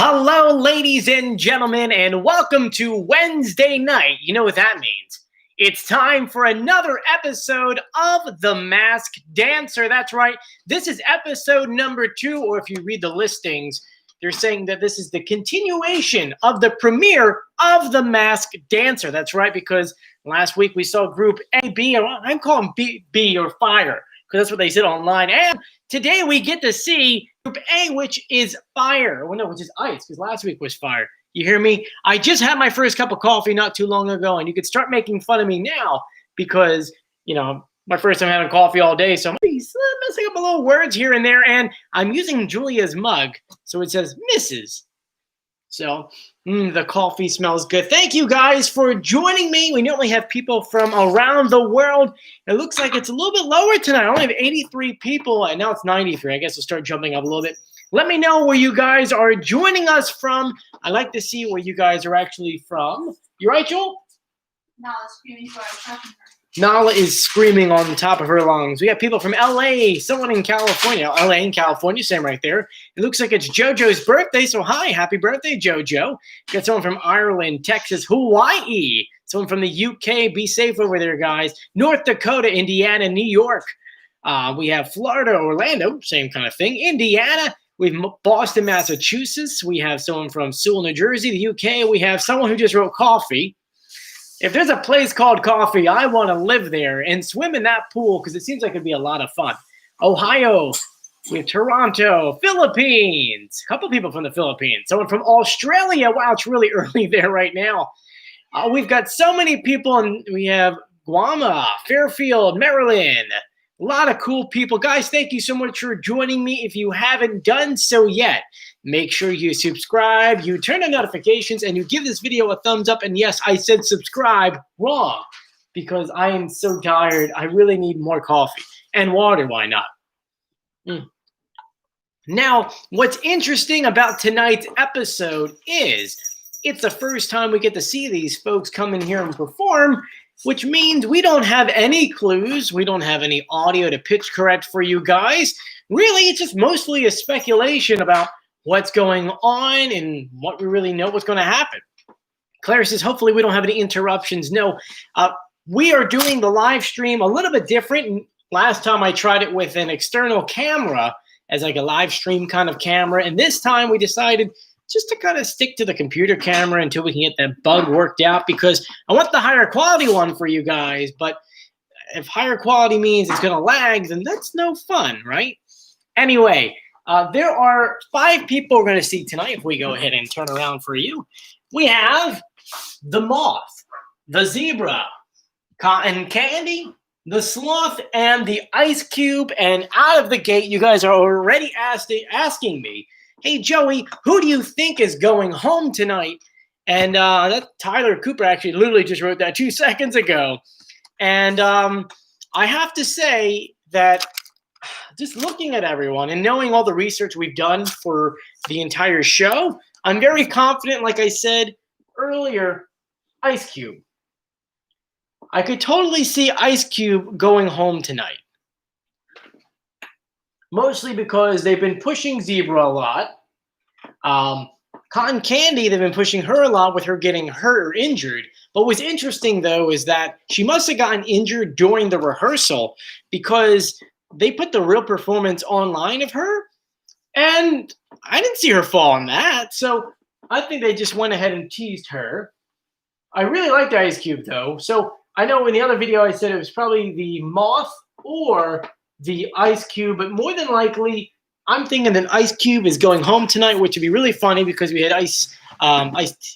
Hello, ladies and gentlemen, and welcome to Wednesday night. You know what that means. It's time for another episode of The Masked Dancer. That's right. This is episode number 2, or if you read the listings, they're saying that this is the continuation of the premiere of The Masked Dancer. That's right, because last week we saw Group A, B, or I'm calling B or Fire, because that's what they said online. And today we get to see Group A, which is fire. Well, no, which is ice, because last week was fire. You hear me? I just had my first cup of coffee not too long ago, and you could start making fun of me now because, you know, my first time having coffee all day, so I'm messing up a little words here and there, and I'm using Julia's mug, so it says Mrs. So, the coffee smells good. Thank you guys for joining me. We normally have people from around the world. It looks like it's a little bit lower tonight. I only have 83 people, and now it's 93. I guess we'll start jumping up a little bit. Let me know where you guys are joining us from. I like to see where you guys are actually from. You right, Joel? Nala's screaming for our talking her. Nala is screaming on the top of her lungs. We got people from LA, someone in California. LA in California, same right there. It looks like it's JoJo's birthday, so hi, happy birthday, JoJo. Got someone from Ireland, Texas, Hawaii. Someone from the UK, be safe over there, guys. North Dakota, Indiana, New York. We have Florida, Orlando, same kind of thing. Indiana. We have Boston, Massachusetts. We have someone from Sewell, New Jersey, the UK. We have someone who just wrote coffee. If there's a place called Coffee, I want to live there and swim in that pool because it seems like it'd be a lot of fun. Ohio, we have Toronto, Philippines, a couple people from the Philippines, someone from Australia. Wow, it's really early there right now. We've got so many people, and we have Guam, Fairfield, Maryland. A lot of cool people. Guys, thank you so much for joining me. If you haven't done so yet, make sure you subscribe, you turn on notifications, and you give this video a thumbs up. And yes, I said subscribe wrong because I am so tired. I really need more coffee and water. Why not? Now, what's interesting about tonight's episode is it's the first time we get to see these folks come in here and perform, which means we don't have any clues. We don't have any audio to pitch correct for you guys. Really, it's just mostly a speculation about what's going on and what we really know what's going to happen. Claire says, hopefully we don't have any interruptions. No, we are doing the live stream a little bit different. Last time I tried it with an external camera as like a live stream kind of camera. And this time we decided just to kind of stick to the computer camera until we can get that bug worked out because I want the higher quality one for you guys. But if higher quality means it's going to lag, then that's no fun, right? Anyway, there are 5 people we're going to see tonight if we go ahead and turn around for you. We have the Moth, the Zebra, Cotton Candy, the Sloth, and the Ice Cube. And out of the gate, you guys are already asking me, hey, Joey, who do you think is going home tonight? And that Tyler Cooper actually literally just wrote that 2 seconds ago. And I have to say that just looking at everyone and knowing all the research we've done for the entire show, I'm very confident, like I said earlier, Ice Cube. I could totally see Ice Cube going home tonight. Mostly because they've been pushing Zebra a lot. Cotton Candy, they've been pushing her a lot with her getting hurt or injured. But what's interesting, though, is that she must have gotten injured during the rehearsal because they put the real performance online of her, and I didn't see her fall on that. So I think they just went ahead and teased her. I really liked Ice Cube, though. So I know in the other video I said it was probably the Moth or the Ice Cube, but more than likely, I'm thinking that Ice Cube is going home tonight, which would be really funny because we had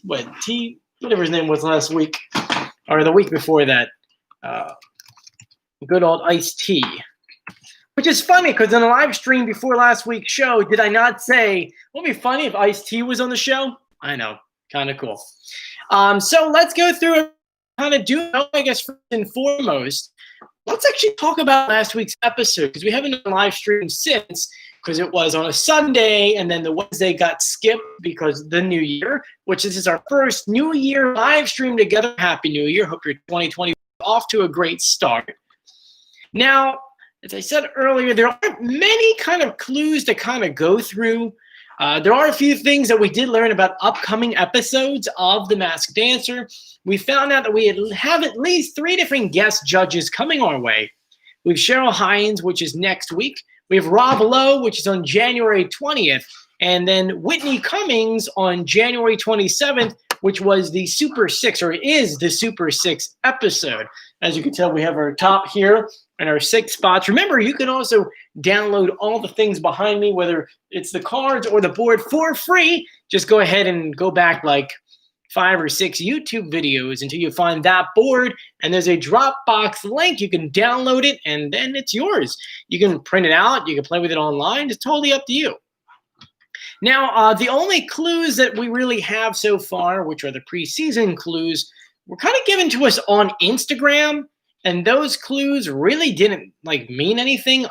whatever his name was last week, or the week before that, good old Ice-T. Which is funny because in the live stream before last week's show, did I not say, wouldn't it be funny if Ice-T was on the show? I know, kind of cool. So let's go through and kind of do, I guess, first and foremost, let's actually talk about last week's episode because we haven't done a live stream since because it was on a Sunday and then the Wednesday got skipped because of the New Year, which this is our first New Year live stream together. Happy New Year. Hope your 2020 off to a great start. Now, as I said earlier, there aren't many kind of clues to kind of go through There are a few things that we did learn about upcoming episodes of The Masked Dancer. We found out that we have at least 3 different guest judges coming our way. We have Cheryl Hines, which is next week. We have Rob Lowe, which is on January 20th. And then Whitney Cummings on January 27th, which was the Super 6, or is the Super 6 episode. As you can tell, we have our top here and our 6 spots. Remember, you can also download all the things behind me, whether it's the cards or the board, for free. Just go ahead and go back like 5 or 6 YouTube videos until you find that board, and there's a Dropbox link. You can download it, and then it's yours. You can print it out. You can play with it online. It's totally up to you. Now, the only clues that we really have so far, which are the preseason clues, were kind of given to us on Instagram, and those clues really didn't mean anything.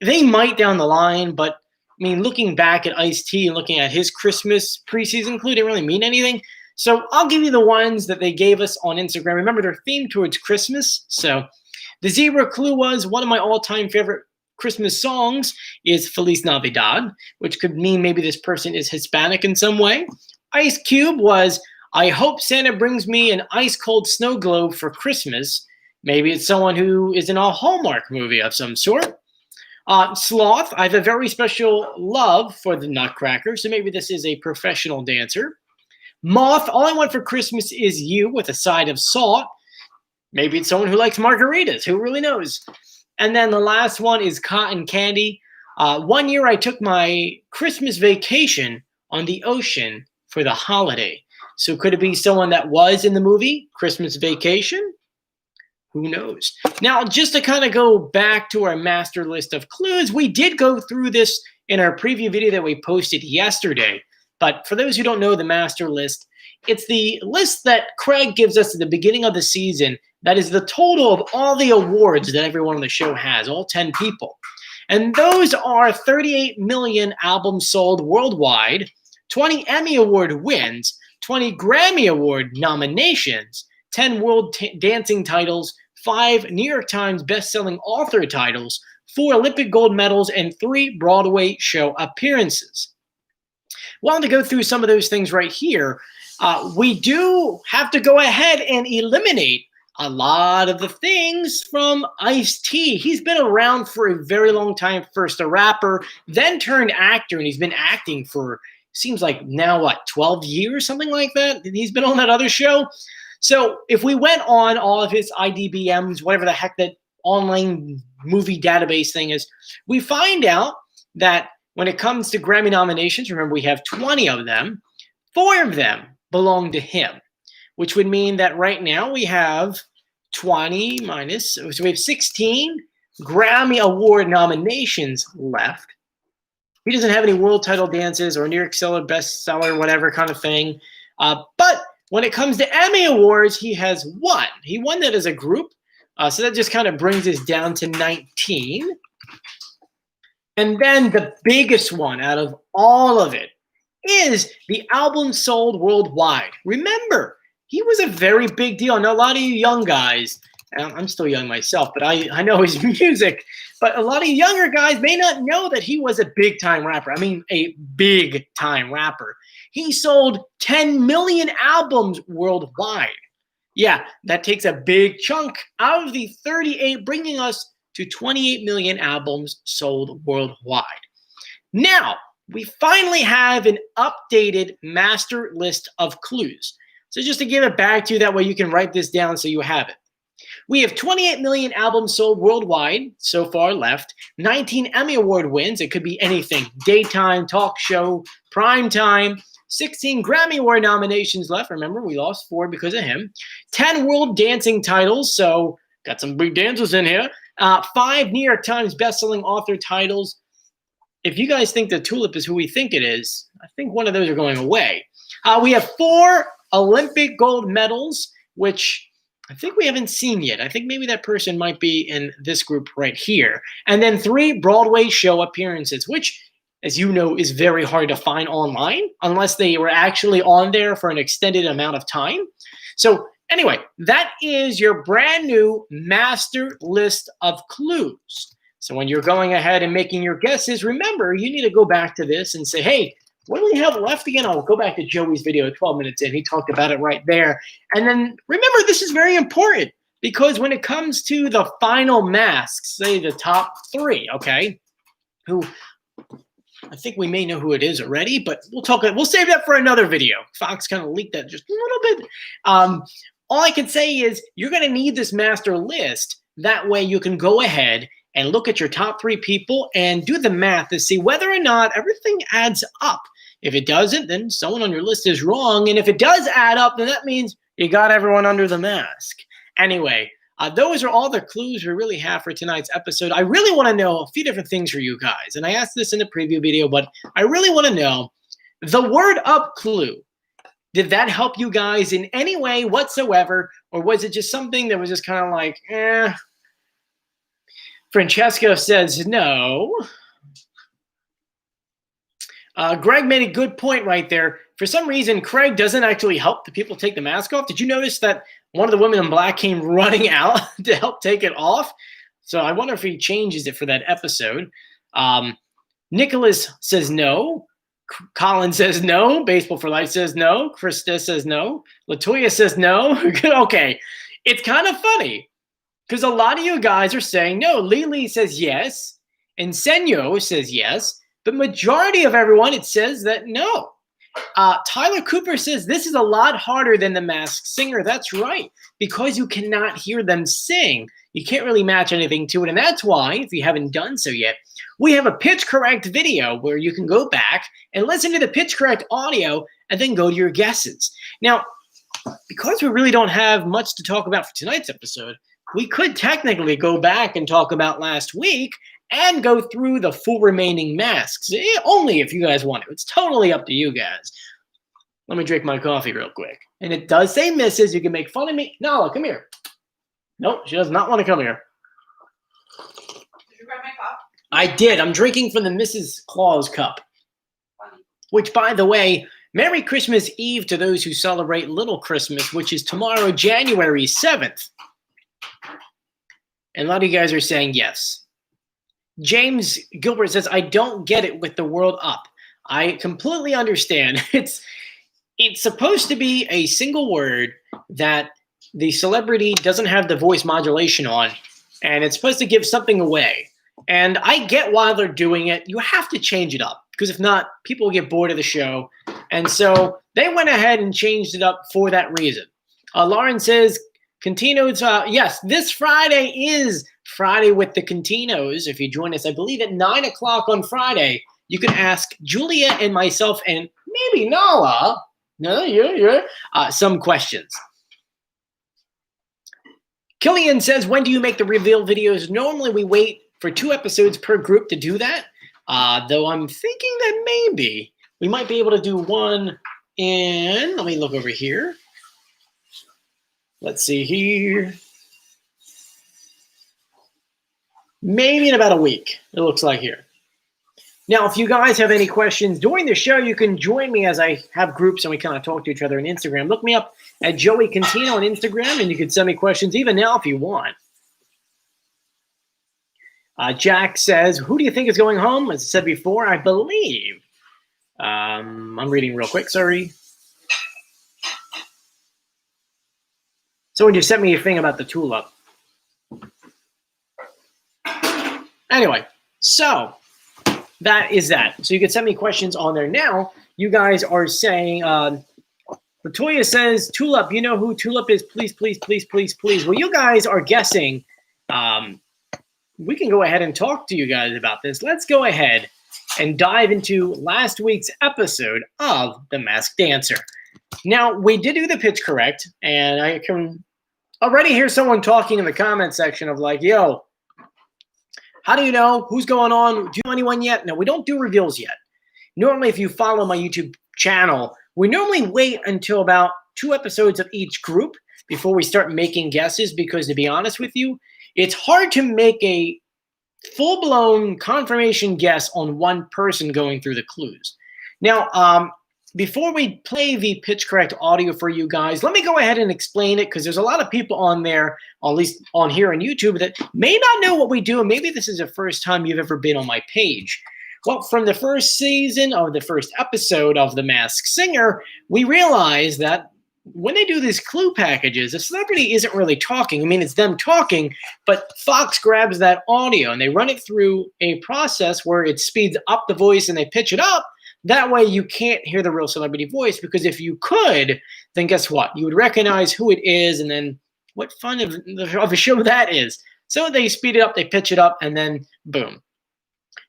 They might down the line, but I mean, looking back at Ice-T and looking at his Christmas preseason clue didn't really mean anything. So I'll give you the ones that they gave us on Instagram. Remember, they're themed towards Christmas. So the zebra clue was one of my all-time favorite Christmas songs is Feliz Navidad, which could mean maybe this person is Hispanic in some way. Ice Cube was, I hope Santa brings me an ice-cold snow globe for Christmas. Maybe it's someone who is in a Hallmark movie of some sort. Sloth, I have a very special love for the Nutcracker, so maybe this is a professional dancer. Moth, all I want for Christmas is you, with a side of salt. Maybe it's someone who likes margaritas. Who really knows? And then the last one is cotton candy. One year I took my Christmas vacation on the ocean for the holiday. So could it be someone that was in the movie Christmas Vacation? Who knows? Now, just to kind of go back to our master list of clues, we did go through this in our preview video that we posted yesterday. But for those who don't know the master list, it's the list that Craig gives us at the beginning of the season. That is the total of all the awards that everyone on the show has, all 10 people. And those are 38 million albums sold worldwide, 20 Emmy Award wins, 20 Grammy Award nominations, 10 World Dancing titles, 5 New York Times best-selling author titles, 4 Olympic gold medals, and 3 Broadway show appearances. Wanted to go through some of those things right here. We do have to go ahead and eliminate a lot of the things from Ice-T. He's been around for a very long time. First a rapper, then turned actor, and he's been acting for, seems like now, 12 years, something like that? He's been on that other show. So if we went on all of his IDBMs, whatever the heck that online movie database thing is, we find out that when it comes to Grammy nominations, remember we have 20 of them, 4 of them belong to him, which would mean that right now we have 20 minus, so we have 16 Grammy Award nominations left. He doesn't have any world title dances or New York seller, bestseller, whatever kind of thing. But when it comes to Emmy Awards, he has 1. He won that as a group. So that just kind of brings us down to 19. And then the biggest one out of all of it is the album sold worldwide. Remember, he was a very big deal. Now, a lot of you young guys, and I'm still young myself, but I know his music, but a lot of younger guys may not know that he was a big-time rapper. I mean, a big-time rapper. He sold 10 million albums worldwide. Yeah, that takes a big chunk out of the 38, bringing us to 28 million albums sold worldwide. Now, we finally have an updated master list of clues. So just to give it back to you, that way you can write this down so you have it. We have 28 million albums sold worldwide so far left, 19 Emmy Award wins. It could be anything, daytime, talk show, prime time, 16 Grammy Award nominations left. Remember, we lost 4 because of him. 10 World Dancing titles, so got some big dancers in here. 5 New York Times bestselling author titles. If you guys think that Tulip is who we think it is, I think one of those are going away. We have 4 Olympic gold medals, which I think we haven't seen yet. I think maybe that person might be in this group right here. And then 3 Broadway show appearances, which, as you know, is very hard to find online unless they were actually on there for an extended amount of time. So anyway, that is your brand new master list of clues. So when you're going ahead and making your guesses, remember, you need to go back to this and say, hey, what do we have left again? I'll go back to Joey's video 12 minutes in. He talked about it right there. And then remember, this is very important because when it comes to the final masks, say the top 3, okay, who I think we may know who it is already, but we'll save that for another video. Fox kind of leaked that just a little bit. All I can say is you're going to need this master list. That way you can go ahead and look at your top 3 people and do the math to see whether or not everything adds up. If it doesn't, then someone on your list is wrong. And if it does add up, then that means you got everyone under the mask. Anyway, those are all the clues we really have for tonight's episode. I really want to know a few different things for you guys. And I asked this in the preview video, but I really want to know the word up clue. Did that help you guys in any way whatsoever? Or was it just something that was just kind of like, eh? Francesco says no. Greg made a good point right there. For some reason, Craig doesn't actually help the people take the mask off. Did you notice that one of the women in black came running out to help take it off? So I wonder if he changes it for that episode. Nicholas says no. Colin says no. Baseball for Life says no. Krista says no. Latoya says no. Okay. It's kind of funny because a lot of you guys are saying no. Lily says yes. And Senyo says yes. The majority of everyone, it says that no. Tyler Cooper says this is a lot harder than The Masked Singer. That's right, because you cannot hear them sing. You can't really match anything to it, and that's why, if you haven't done so yet, we have a pitch correct video where you can go back and listen to the pitch correct audio and then go to your guesses. Now, because we really don't have much to talk about for tonight's episode, we could technically go back and talk about last week and go through the full remaining masks, only if you guys want to. It's totally up to you guys. Let me drink my coffee real quick. And it does say misses. You can make fun of me. Nala, come here. Nope, she does not want to come here. Did you grab my cup? I did. I'm drinking from the Mrs. Claus cup. Funny. Which, by the way, Merry Christmas Eve to those who celebrate Little Christmas, which is tomorrow, January 7th. And a lot of you guys are saying yes. James Gilbert says, I don't get it with the world up. I completely understand. It's supposed to be a single word that the celebrity doesn't have the voice modulation on, and it's supposed to give something away. And I get why they're doing it. You have to change it up, because if not, people will get bored of the show. And so they went ahead and changed it up for that reason. Lauren says, Continos, yes, this Friday is Friday with the Continos. If you join us, I believe at 9 o'clock on Friday, you can ask Julia and myself and maybe Nala, some questions. Killian says, when do you make the reveal videos? Normally we wait for 2 episodes per group to do that, though I'm thinking that maybe we might be able to do one in, let me look over here. Let's see here. Maybe in about a week, it looks like here. Now, if you guys have any questions during the show, you can join me as I have groups and we kind of talk to each other on Instagram. Look me up at Joey Contino on Instagram, and you can send me questions even now if you want. Jack says, who do you think is going home? As I said before, I believe. I'm reading real quick, sorry. Someone just sent me a thing about the Tulip. Anyway, so that is that. So you can send me questions on there. Now, you guys are saying, Latoya says, Tulip, you know who Tulip is? Please, please, please, please, please. Well, you guys are guessing. We can go ahead and talk to you guys about this. Let's go ahead and dive into last week's episode of The Masked Dancer. Now, we did do the pitch correct, and I can already hear someone talking in the comment section of like, yo, how do you know who's going on? Do you know anyone yet? No, we don't do reveals yet. Normally, if you follow my YouTube channel, we normally wait until about 2 episodes of each group before we start making guesses, because to be honest with you, it's hard to make a full-blown confirmation guess on one person going through the clues. Now, before we play the pitch correct audio for you guys, let me go ahead and explain it because there's a lot of people on there, or at least on here on YouTube, that may not know what we do, and maybe this is the first time you've ever been on my page. Well, from the first season or the first episode of The Masked Singer, we realized that when they do these clue packages, the celebrity isn't really talking. I mean, it's them talking, but Fox grabs that audio and they run it through a process where it speeds up the voice and they pitch it up. That way you can't hear the real celebrity voice, because if you could, then guess what? You would recognize who it is, and then what fun of a show that is. So they speed it up, they pitch it up, and then boom.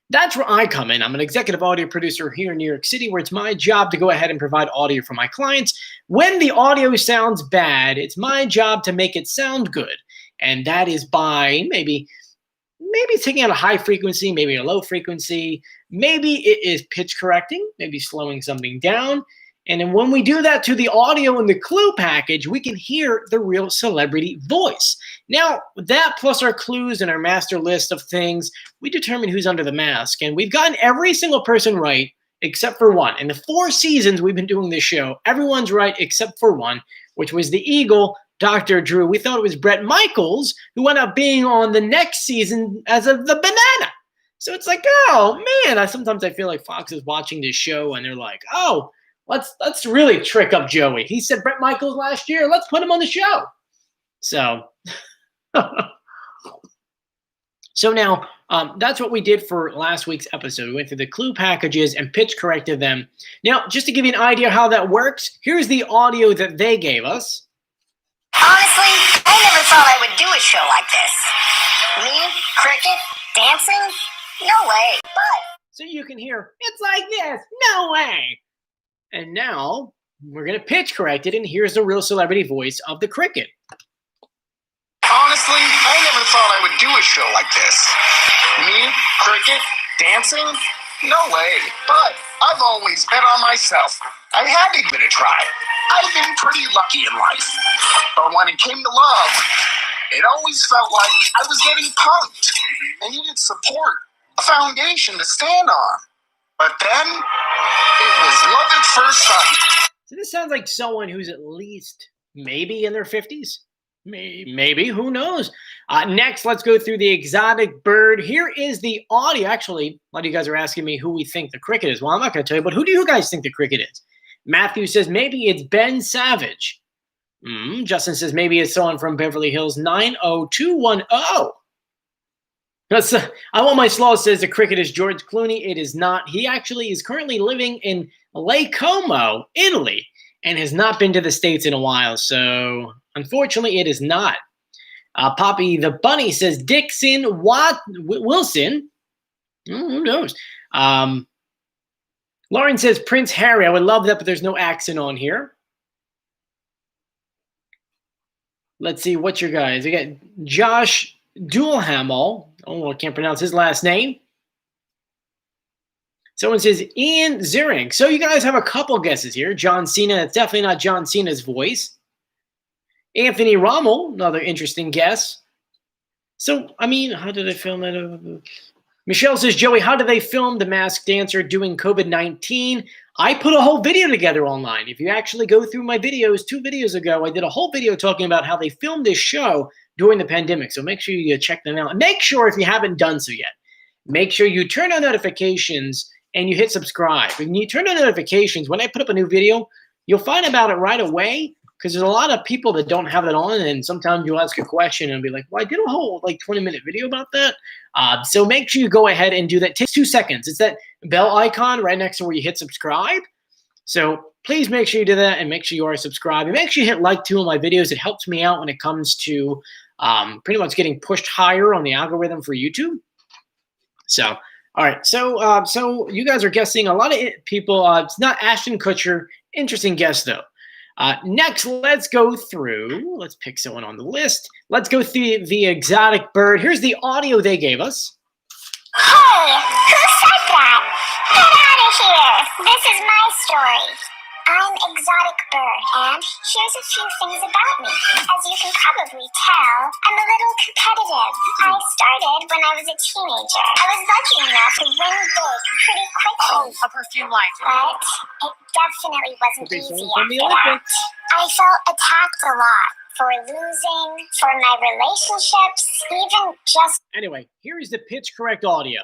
That's where I come in. I'm an executive audio producer here in New York City, where it's my job to go ahead and provide audio for my clients. When the audio sounds bad, it's my job to make it sound good. And that is by maybe taking out a high frequency, maybe a low frequency. Maybe it is pitch correcting, maybe slowing something down. And then when we do that to the audio in the clue package, we can hear the real celebrity voice. Now, that plus our clues and our master list of things, we determine who's under the mask. And we've gotten every single person right except for one. In the 4 seasons we've been doing this show, everyone's right except for one, which was the Eagle, Dr. Drew. We thought it was Bret Michaels, who ended up being on the next season as of the banana. So it's like, oh, man. Sometimes I feel like Fox is watching this show and they're like, oh, let's really trick up Joey. He said Bret Michaels last year. Let's put him on the show. So, now that's what we did for last week's episode. We went through the clue packages and pitch corrected them. Now, just to give you an idea how that works, here's the audio that they gave us. Honestly, I never thought I would do a show like this. Me, cricket, dancing? No way. But so you can hear, it's like this. No way. And now we're going to pitch correct it, and here's the real celebrity voice of the cricket. Honestly, I never thought I would do a show like this. Me, cricket, dancing? No way. But I've always bet on myself. I had to give it a try. I've been pretty lucky in life. But when it came to love, it always felt like I was getting punked. I needed support, a foundation to stand on. But then, it was love at first sight. So this sounds like someone who's at least maybe in their 50s. Maybe, who knows? Next, let's go through the exotic bird. Here is the audio. Actually, a lot of you guys are asking me who we think the cricket is. Well, I'm not going to tell you, but who do you guys think the cricket is? Matthew says maybe it's Ben Savage. Justin says maybe it's someone from Beverly Hills 90210. I Want My Sloth says the cricket is George Clooney. It is not. He actually is currently living in Lake Como, Italy, and has not been to the States in a while. So, unfortunately, it is not. Poppy the Bunny says Dixon Wilson. Who knows? Lauren says Prince Harry. I would love that, but there's no accent on here. Let's see. What's your guys? We got Josh Duhalhamel. Oh, I can't pronounce his last name. Someone says Ian Ziering. So you guys have a couple guesses here. John Cena. That's definitely not John Cena's voice. Anthony Rommel. Another interesting guess. So, I mean, how did they film that? Michelle says, Joey, how did they film The Masked Dancer doing COVID-19? I put a whole video together online. If you actually go through my videos, 2 videos ago, I did a whole video talking about how they filmed this show during the pandemic. So make sure you check them out. And make sure, if you haven't done so yet, make sure you turn on notifications and you hit subscribe. When you turn on notifications, when I put up a new video, you'll find about it right away, because there's a lot of people that don't have it on, and sometimes you'll ask a question and be like, well, I did a whole 20-minute video about that. So make sure you go ahead and do that. It takes 2 seconds. It's that bell icon right next to where you hit subscribe. So please make sure you do that, and make sure you are subscribed. And make sure you hit like 2 of my videos. It helps me out when it comes to pretty much getting pushed higher on the algorithm for YouTube. So, all right. So you guys are guessing a lot of people. It's not Ashton Kutcher. Interesting guess, though. Next, let's go through. Let's pick someone on the list. Let's go through the exotic bird. Here's the audio they gave us. hey, who said that? Get out of here. This is my story. I I'm Exotic Bird, and here's a few things about me. As you can probably tell, I'm a little competitive. I started when I was a teenager. I was lucky enough to win big pretty quickly. A perfume line. But it definitely wasn't Okay, easy someone from the after that. Olympics. I felt attacked a lot for losing, for my relationships, even just... Anyway, here is the pitch correct audio.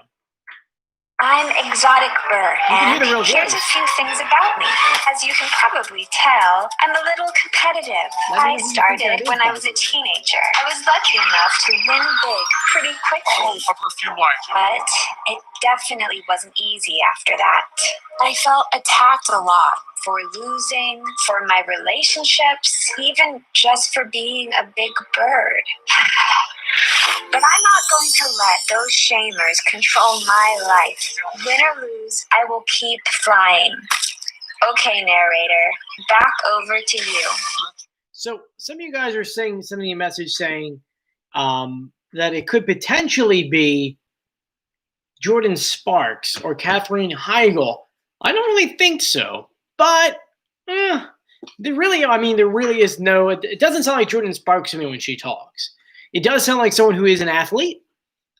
I'm Exotic Bird, You can hear and the real here's voice. a few things about me. As you can probably tell, I'm a little competitive. Let me know I who you think started that is, when I by was the a way. teenager. I was lucky enough to win big pretty quickly. A perfume line. But it definitely wasn't easy after that. I felt attacked a lot for losing, for my relationships, even just for being a big bird. But I'm not going to let those shamers control my life. Win or lose, I will keep flying. Okay, narrator, back over to you. So some of you guys are sending a message saying that it could potentially be Jordan Sparks or Katherine Heigl. I don't really think so, but there really is no. It doesn't sound like Jordan Sparks to me when she talks. It does sound like someone who is an athlete.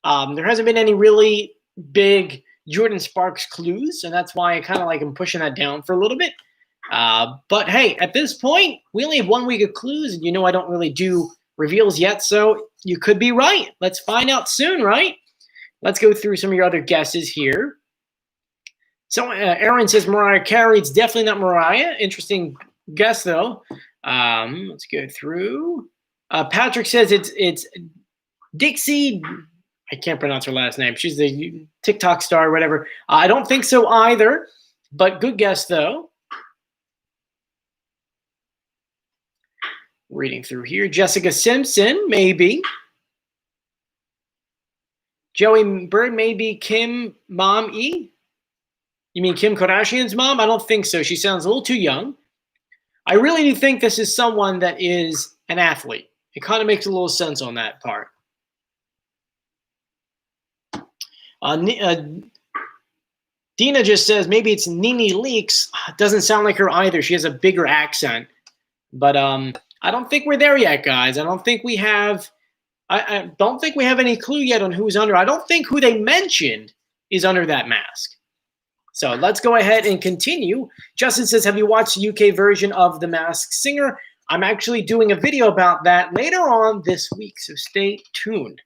There hasn't been any really big Jordan Sparks clues, and that's why I kind of like am pushing that down for a little bit. But hey, at this point, we only have 1 week of clues, and I don't really do reveals yet, so you could be right. Let's find out soon, right? Let's go through some of your other guesses here. So Aaron says Mariah Carey. It's definitely not Mariah. Interesting guess, though. Let's go through. Patrick says it's Dixie. I can't pronounce her last name. She's the TikTok star or whatever. I don't think so either, but good guess, though. Reading through here. Jessica Simpson, maybe. Joey Bird, maybe Kim Mom E. You mean Kim Kardashian's mom? I don't think so. She sounds a little too young. I really do think this is someone that is an athlete. It kind of makes a little sense on that part. Dina just says maybe it's Nene Leakes. Doesn't sound like her either. She has a bigger accent. But I don't think we're there yet, guys. I don't think we have any clue yet on who's under. I don't think who they mentioned is under that mask. So let's go ahead and continue. Justin says, have you watched the UK version of The Masked Singer? I'm actually doing a video about that later on this week, so stay tuned.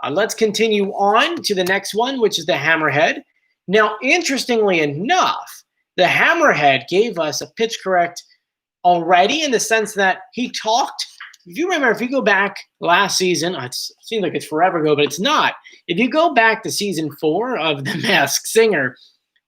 Let's continue on to the next one, which is the Hammerhead. Now, interestingly enough, the Hammerhead gave us a pitch correct already in the sense that he talked. If you remember, if you go back last season, it seems like it's forever ago, but it's not. If you go back to season 4 of The Masked Singer,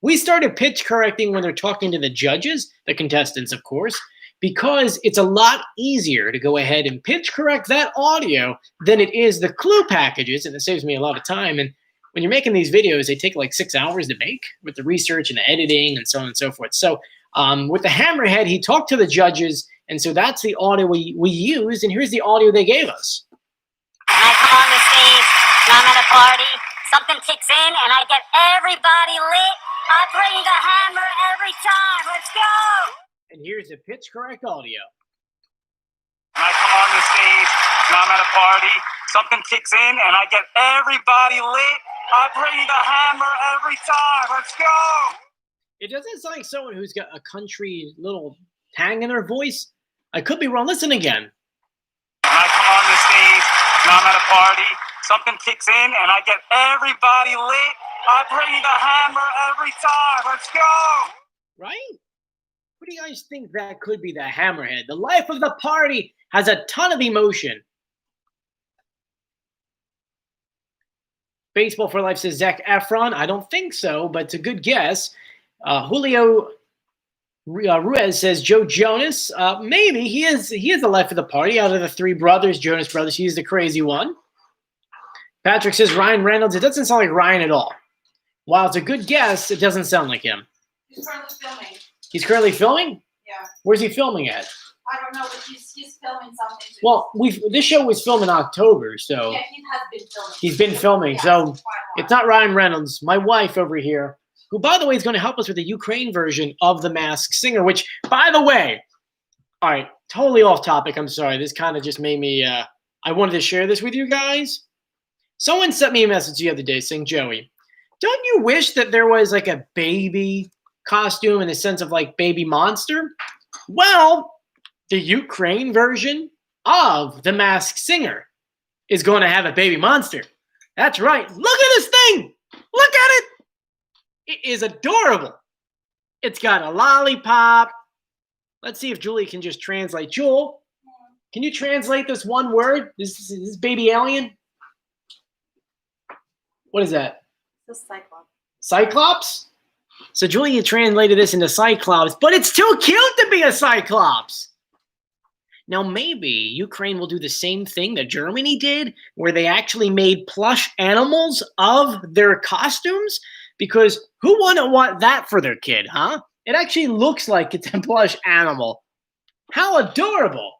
we started pitch correcting when they're talking to the judges, the contestants, of course, because it's a lot easier to go ahead and pitch correct that audio than it is the clue packages, and it saves me a lot of time. And when you're making these videos, they take like 6 hours to make with the research and the editing and so on and so forth. So with the Hammerhead, he talked to the judges, and so that's the audio we used, and here's the audio they gave us. When I come on the stage, and I'm at a party, something kicks in, and I get everybody lit. I bring the hammer every time. Let's go! And here's the pitch correct audio. When I come on the stage and I'm at a party, something kicks in and I get everybody lit. I bring the hammer every time. Let's go! It doesn't sound like someone who's got a country little tang in their voice. I could be wrong. Listen again. When I come on the stage and I'm at a party, something kicks in and I get everybody lit. I bring the hammer every time. Let's go! Right? What do you guys think that could be, the Hammerhead? The life of the party has a ton of emotion. Baseball for Life says Zac Efron. I don't think so, but it's a good guess. Julio Ruiz says Joe Jonas. Maybe he is the life of the party out of the 3 brothers, Jonas Brothers. He's the crazy one. Patrick says Ryan Reynolds. It doesn't sound like Ryan at all. While it's a good guess, it doesn't sound like him. He's currently filming. He's currently filming? Yeah. Where's he filming at? I don't know, but he's filming something. Too. Well, this show was filmed in October, so Yeah, he has been filming. he's been filming. Yeah, So quite a it's not Ryan Reynolds. My wife over here who, by the way, is going to help us with the Ukraine version of The Masked Singer, which, by the way, all right, totally off topic. I'm sorry. This kind of just made me, I wanted to share this with you guys. Someone sent me a message the other day saying, Joey, don't you wish that there was like a baby costume in the sense of like baby monster? Well, the Ukraine version of The Masked Singer is going to have a baby monster. That's right. Look at this thing. Look at it. It is adorable. It's got a lollipop. Let's see if Julie can just translate. Jewel, can you translate this one word? This baby alien? What is that? The Cyclops. Cyclops? So Julia translated this into Cyclops, but it's too cute to be a Cyclops. Now maybe Ukraine will do the same thing that Germany did, where they actually made plush animals of their costumes, because who wouldn't want that for their kid, huh? It actually looks like it's a plush animal. How adorable.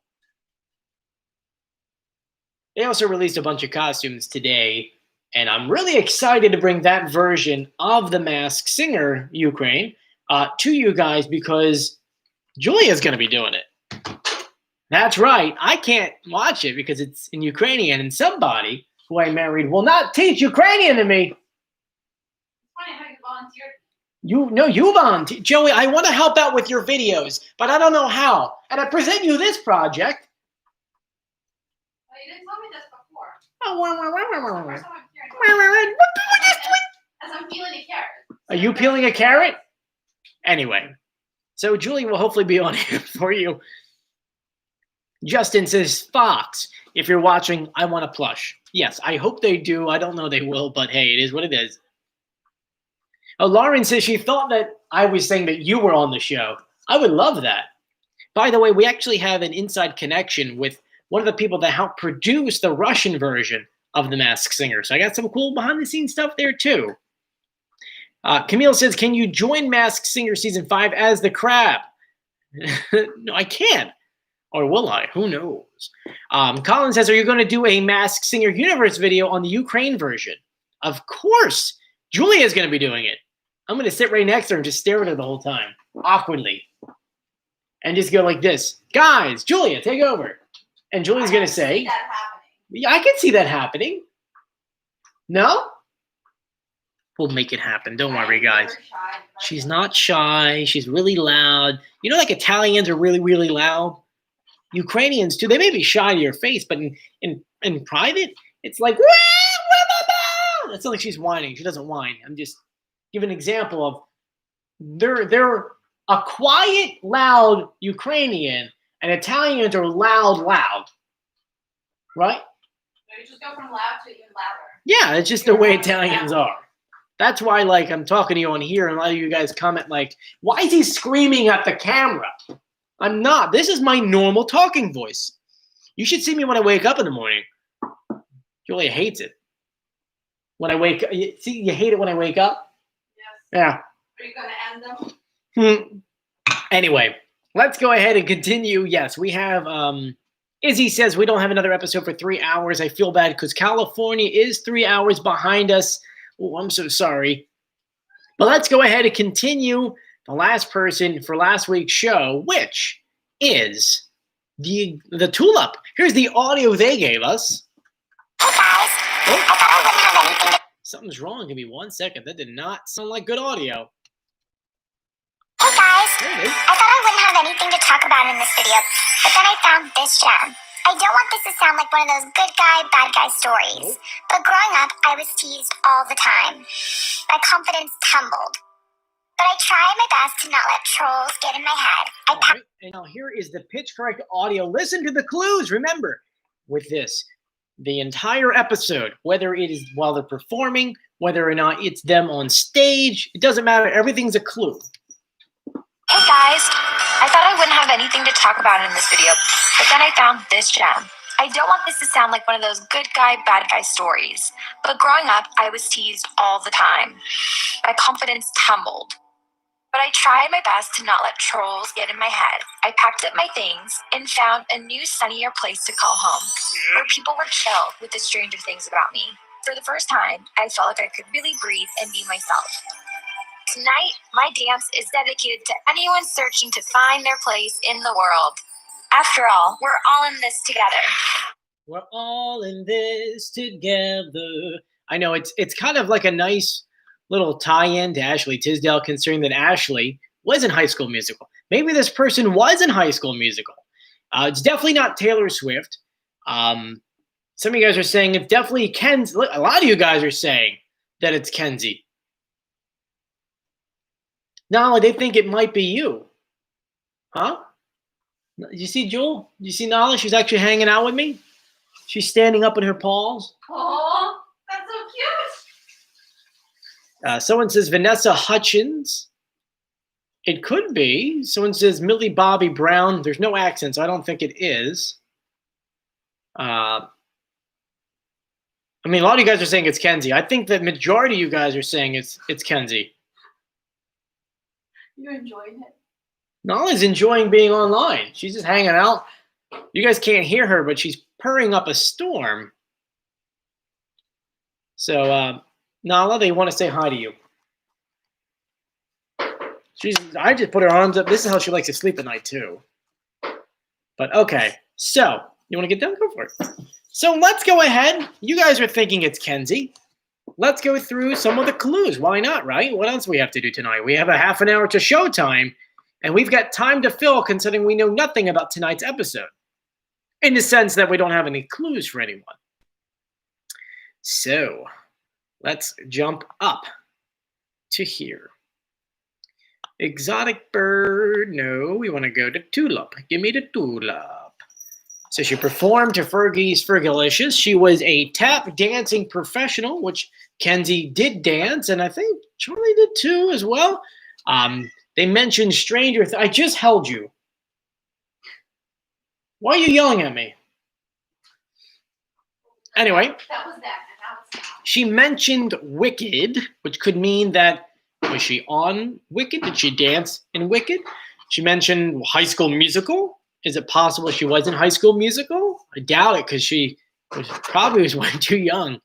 They also released a bunch of costumes today, and I'm really excited to bring that version of The Masked Singer, Ukraine, to you guys, because Julia's going to be doing it. That's right. I can't watch it because it's in Ukrainian, and somebody who I married will not teach Ukrainian to me. It's funny how you volunteered. You volunteered. Joey, I want to help out with your videos, but I don't know how. And I present you this project. Well, you didn't tell me this before. Oh, First time I'm hearing it. As I'm peeling a carrot. are you peeling a carrot? Anyway, so Julie will hopefully be on here for you. Justin says, Fox, if you're watching, I want a plush. Yes, I hope they do. I don't know they will, but hey, it is what it is. Oh, Lauren says she thought that I was saying that you were on the show. I would love that. By the way, we actually have an inside connection with one of the people that helped produce the Russian version of The Masked Singer. So I got some cool behind-the-scenes stuff there, too. Camille says, can you join Masked Singer Season 5 as the crab? No, I can't. Or will I? Who knows? Colin says, are you going to do a Masked Singer Universe video on the Ukraine version? Of course. Julia's going to be doing it. I'm going to sit right next to her and just stare at her the whole time, awkwardly. And just go like this. Guys, Julia, take over. And Julia's going to say, That happening. yeah, I can see that happening. No? We'll make it happen. Don't worry, guys. You're shy, but She's not shy. She's really loud. You know, like Italians are really, really loud? Ukrainians, too. They may be shy to your face, but in private, it's like, it's not like she's whining. She doesn't whine. I'm just giving an example of they're a quiet, loud Ukrainian, and Italians are loud. Right? So you just go from loud to even louder. Yeah, it's just the way Italians are. That's why, like, I'm talking to you on here, and a lot of you guys comment, like, why is he screaming at the camera? I'm not. This is my normal talking voice. You should see me when I wake up in the morning. Julia hates it. When I wake up, see, you hate it when I wake up? Yes. Yeah. Are you going to end them? Anyway, let's go ahead and continue. Yes, we have, Izzy says we don't have another episode for 3 hours. I feel bad because California is 3 hours behind us. Oh, I'm so sorry. But let's go ahead and continue the last person for last week's show, which is the Tulip. Here's the audio they gave us. Hey guys, Oh, I thought I wouldn't have anything to... something's wrong. Give me 1 second. That did not sound like good audio. Hey guys, There it is. I thought I wouldn't have anything to talk about in this video, but then I found this gem. I don't want this to sound like one of those good guy, bad guy stories, but growing up, I was teased all the time. My confidence tumbled. But I tried my best to not let trolls get in my head. All right. And now here is the pitch correct audio. Listen to the clues. Remember, with this, the entire episode, whether it is while they're performing, whether or not it's them on stage, it doesn't matter. Everything's a clue. Hey guys, I thought I wouldn't have anything to talk about in this video, but then I found this gem. I don't want this to sound like one of those good guy, bad guy stories, but growing up, I was teased all the time. My confidence tumbled. But I tried my best to not let trolls get in my head. I packed up my things and found a new sunnier place to call home, where people were chill with the stranger things about me. For the first time, I felt like I could really breathe and be myself. Tonight, my dance is dedicated to anyone searching to find their place in the world. After all, we're all in this together. We're all in this together. I know it's kind of like a nice little tie-in to Ashley Tisdale, considering that Ashley was in High School Musical. Maybe this person was in High School Musical. It's definitely not Taylor Swift. Some of you guys are saying it's definitely Kenzie. A lot of you guys are saying that it's Kenzie. No, they think it might be you. Huh? You see Jewel? You see Nala? She's actually hanging out with me. She's standing up in her paws. Oh, that's so cute. Someone says Vanessa Hutchins. It could be. Someone says Millie Bobby Brown. There's no accent, so I don't think it is. I mean, a lot of you guys are saying it's Kenzie. I think the majority of you guys are saying it's Kenzie. You enjoyed it? Nala's enjoying being online. She's just hanging out. You guys can't hear her, but she's purring up a storm. So, Nala, they want to say hi to you. I just put her arms up. This is how she likes to sleep at night, too. But, okay. So, you want to get done? Go for it. So, let's go ahead. You guys are thinking it's Kenzie. Let's go through some of the clues. Why not, right? What else do we have to do tonight? We have a half an hour to showtime, and we've got time to fill considering we know nothing about tonight's episode, in the sense that we don't have any clues for anyone. So, let's jump up to here. Exotic bird. No, we want to go to Tulip. Give me the Tulip. So she performed to Fergie's Fergalicious. She was a tap dancing professional, which Kenzie did dance, and I think Charlie did too as well. They mentioned Stranger Things. I just held you. Why are you yelling at me? Anyway. That was that. She mentioned Wicked, which could mean that, was she on Wicked? Did she dance in Wicked? She mentioned High School Musical. Is it possible she was in High School Musical? I doubt it, because she probably was way too young.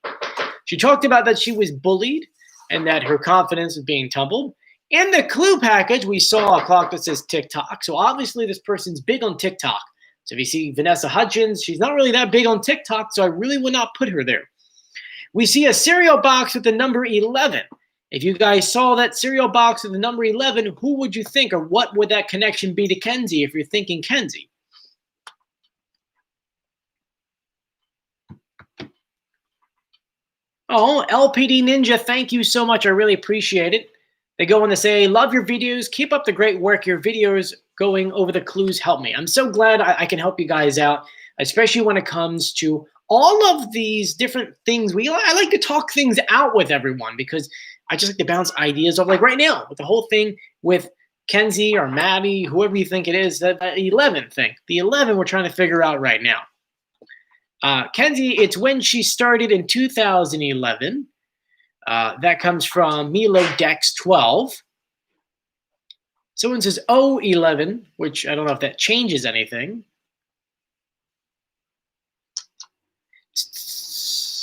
She talked about that she was bullied and that her confidence was being tumbled. In the clue package, we saw a clock that says TikTok. So obviously this person's big on TikTok. So if you see Vanessa Hudgens, she's not really that big on TikTok, so I really would not put her there. We see a cereal box with the number 11. If you guys saw that cereal box with the number 11, who would you think, or what would that connection be to Kenzie if you're thinking Kenzie? Oh, LPD Ninja, thank you so much. I really appreciate it. They go on to say, love your videos. Keep up the great work. Your videos going over the clues help me. I'm so glad I can help you guys out, especially when it comes to all of these different things. I like to talk things out with everyone because I just like to bounce ideas off. Like right now, with the whole thing with Kenzie or Maddie, whoever you think it is, that 11 thing. The 11 we're trying to figure out right now. Kenzie, it's when she started in 2011. That comes from Milo Dex 12. Someone says 011, which I don't know if that changes anything.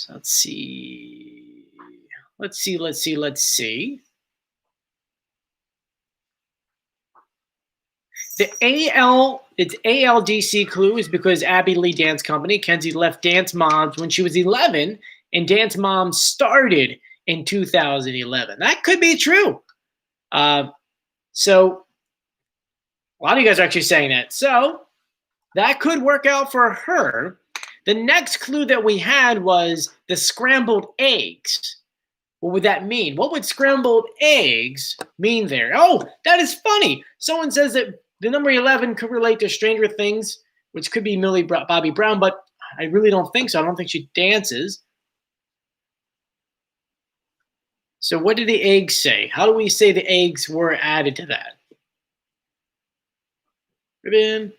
Let's see. The it's ALDC clue is because Abby Lee Dance Company. Kenzie left Dance Moms when she was 11, and Dance Moms started in 2011. That could be true. So a lot of you guys are actually saying that. So that could work out for her. The next clue that we had was the scrambled eggs. What would that mean? What would scrambled eggs mean there? Oh, that is funny. Someone says that the number 11 could relate to Stranger Things, which could be Millie Bobby Brown, but I really don't think so. I don't think she dances. So what did the eggs say? How do we say the eggs were added to that? Ribbon.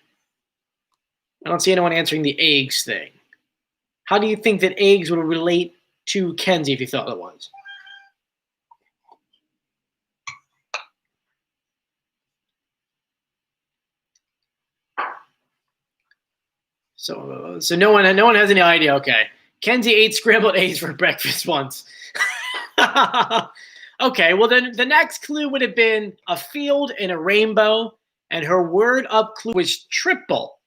I don't see anyone answering the eggs thing. How do you think that eggs would relate to Kenzie if you thought it was? So no one has any idea. Okay, Kenzie ate scrambled eggs for breakfast once. Okay, well then the next clue would have been a field in a rainbow, and her word up clue was triple.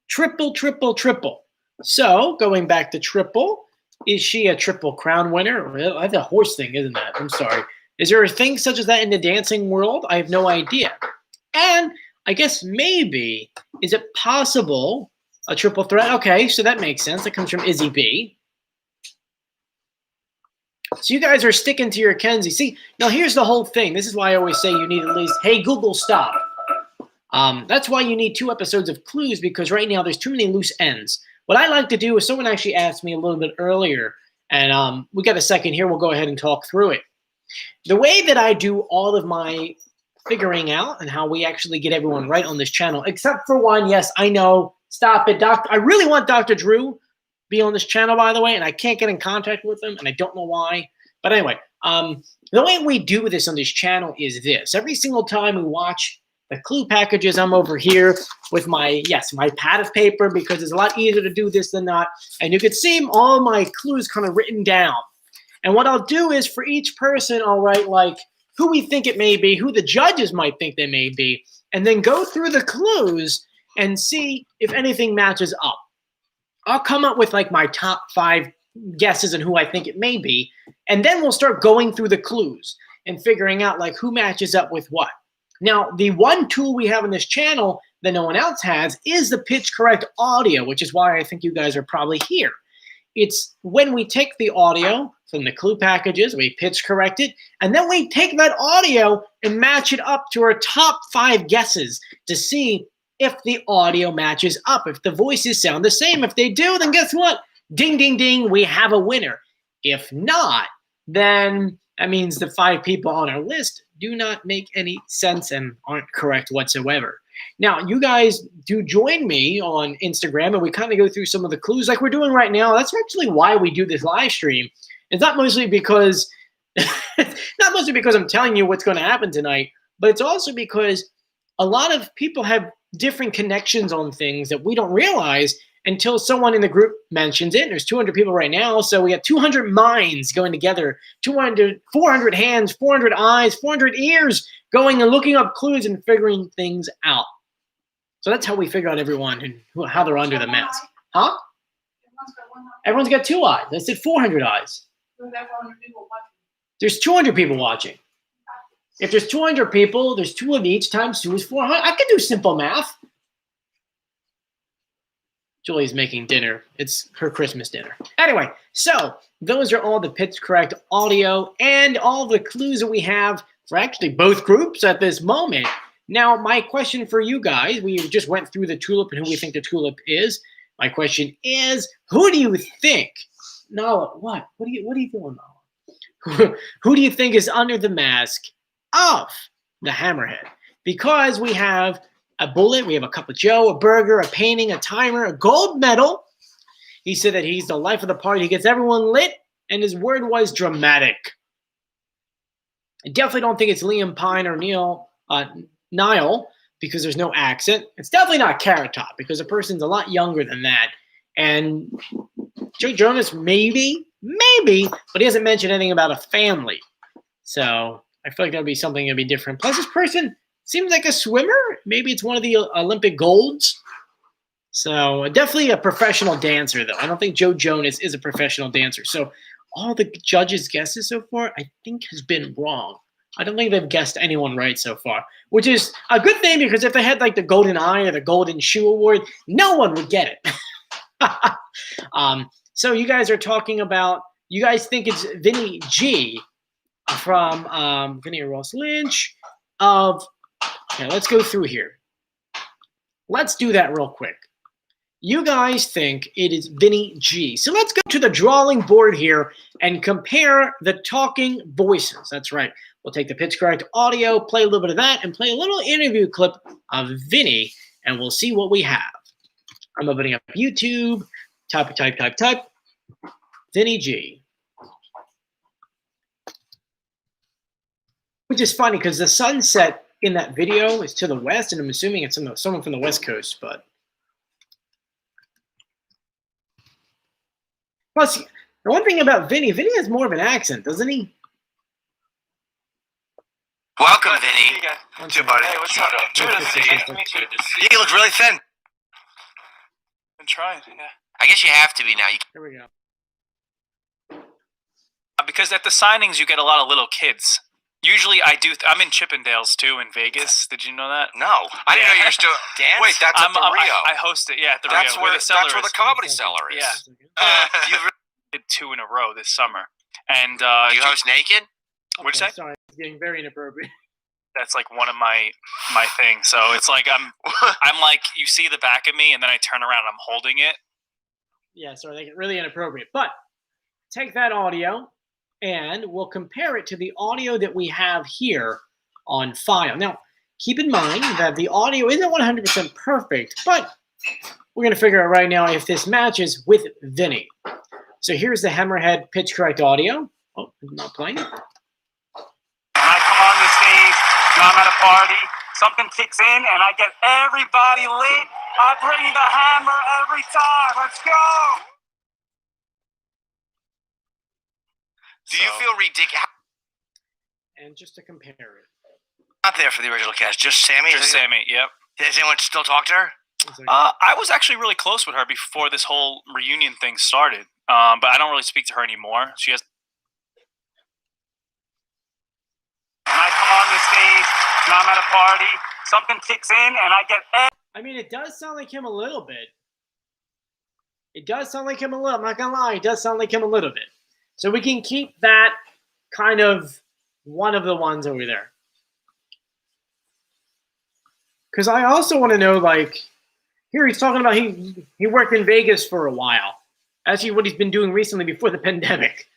Triple, triple, triple. So going back to triple, is she a triple crown winner? That's a horse thing, isn't that? I'm sorry. Is there a thing such as that in the dancing world? I have no idea. And I guess maybe, is it possible a triple threat? Okay, so that makes sense. That comes from Izzy B. So you guys are sticking to your Kenzie. See, now here's the whole thing. This is why I always say you need at least, hey, Google, stop. That's why you need 2 episodes of clues, because right now there's too many loose ends. What I like to do is, someone actually asked me a little bit earlier, and we got a second here. We'll go ahead and talk through it. The way that I do all of my figuring out and how we actually get everyone right on this channel, except for one. Yes, I know. Stop it, Doc. I really want Dr. Drew be on this channel, by the way, and I can't get in contact with him, and I don't know why. But anyway, the way we do this on this channel is this. Every single time we watch the clue packages, I'm over here with my pad of paper, because it's a lot easier to do this than not. And you can see all my clues kind of written down. And what I'll do is, for each person, I'll write like who we think it may be, who the judges might think they may be, and then go through the clues and see if anything matches up. I'll come up with like my top 5 guesses and who I think it may be, and then we'll start going through the clues and figuring out like who matches up with what. Now, the one tool we have on this channel that no one else has is the pitch correct audio, which is why I think you guys are probably here. It's when we take the audio from the clue packages, we pitch correct it, and then we take that audio and match it up to our top 5 guesses to see if the audio matches up, if the voices sound the same. If they do, then guess what? Ding, ding, ding, we have a winner. If not, then that means the 5 people on our list do not make any sense and aren't correct whatsoever. Now, you guys do join me on Instagram, and we kind of go through some of the clues like we're doing right now. That's actually why we do this live stream. It's not mostly because I'm telling you what's going to happen tonight, but it's also because a lot of people have different connections on things that we don't realize until someone in the group mentions it. There's 200 people right now, so we got 200 minds going together, 400 hands, 400 eyes, 400 ears going and looking up clues and figuring things out. So that's how we figure out everyone and how they're under the mask. Huh? Everyone's got 2 eyes. I said 400 eyes. There's 200 people watching. If there's 200 people, there's 2 of each times 2 is 400. I can do simple math. Julie's making dinner. It's her Christmas dinner. Anyway, so those are all the pitch correct audio and all the clues that we have for actually both groups at this moment. Now, my question for you guys, we just went through the Tulip and who we think the Tulip is. My question is, who do you think? Nala, what? What are you doing, Nala? Who do you think is under the mask of the Hammerhead? Because we have a bullet, we have a cup of joe, a burger, a painting, a timer, a gold medal. He said that he's the life of the party. He gets everyone lit, and his word was dramatic. I definitely don't think it's Liam Pine or Niall, because there's no accent. It's definitely not Carrot Top, because the person's a lot younger than that. And Joe Jonas, maybe, but he hasn't mentioned anything about a family. So I feel like that would be something that would be different. Plus, this person seems like a swimmer. Maybe it's one of the Olympic golds. So definitely a professional dancer, though. I don't think Joe Jonas is a professional dancer. So all the judges' guesses so far, I think, has been wrong. I don't think they've guessed anyone right so far, which is a good thing, because if they had like the Golden Eye or the Golden Shoe Award, no one would get it. So you guys are talking about, you guys think it's Vinny G from Vinny Ross Lynch of, okay, let's go through here. Let's do that real quick. You guys think it is Vinny G. So let's go to the drawing board here and compare the talking voices. That's right. We'll take the pitch correct audio, play a little bit of that, and play a little interview clip of Vinny, and we'll see what we have. I'm opening up YouTube. Type. Vinny G. Which is funny, because the sunset in that video is to the west, and I'm assuming it's someone from the West Coast, but plus, the one thing about Vinny has more of an accent, doesn't he? Welcome, Vinny. Once again. Buddy. Hey, what's up? Good to see you. You look really thin. Been trying, yeah. I guess you have to be now. Here we go. Because at the signings, you get a lot of little kids. Usually, I'm in Chippendales too in Vegas. Did you know that? No, I didn't know you were still dance. Wait, that's at the Rio. I host it. Yeah, at the Rio. That's where the Comedy Cellar is. Yeah. You did 2 in a row this summer, and do you host naked? What'd you say? Sorry, it's getting very inappropriate. That's like one of my things. So it's like I'm like, you see the back of me, and then I turn around and I'm holding it. Yeah, sorry, they get really inappropriate. But take that audio, and we'll compare it to the audio that we have here on file. Now, keep in mind that the audio isn't 100% perfect, but we're going to figure out right now if this matches with Vinny. So here's the Hammerhead pitch correct audio. Oh, not playing. When I come on the stage, when I'm at a party, something kicks in and I get everybody lit. I bring the hammer every time. Let's go. Do you feel ridiculous? And just to compare it. Not there for the original cast, just Sammy? Just Sammy, yep. Does anyone still talk to her? I was actually really close with her before this whole reunion thing started, but I don't really speak to her anymore. She has. When I come on the stage, when I'm at a party, something kicks in and I get. I mean, it does sound like him a little bit. It does sound like him a little. I'm not gonna lie, it does sound like him a little bit. So we can keep that kind of one of the ones over there. Because I also want to know, like, here he's talking about he worked in Vegas for a while. Actually, what he's been doing recently before the pandemic.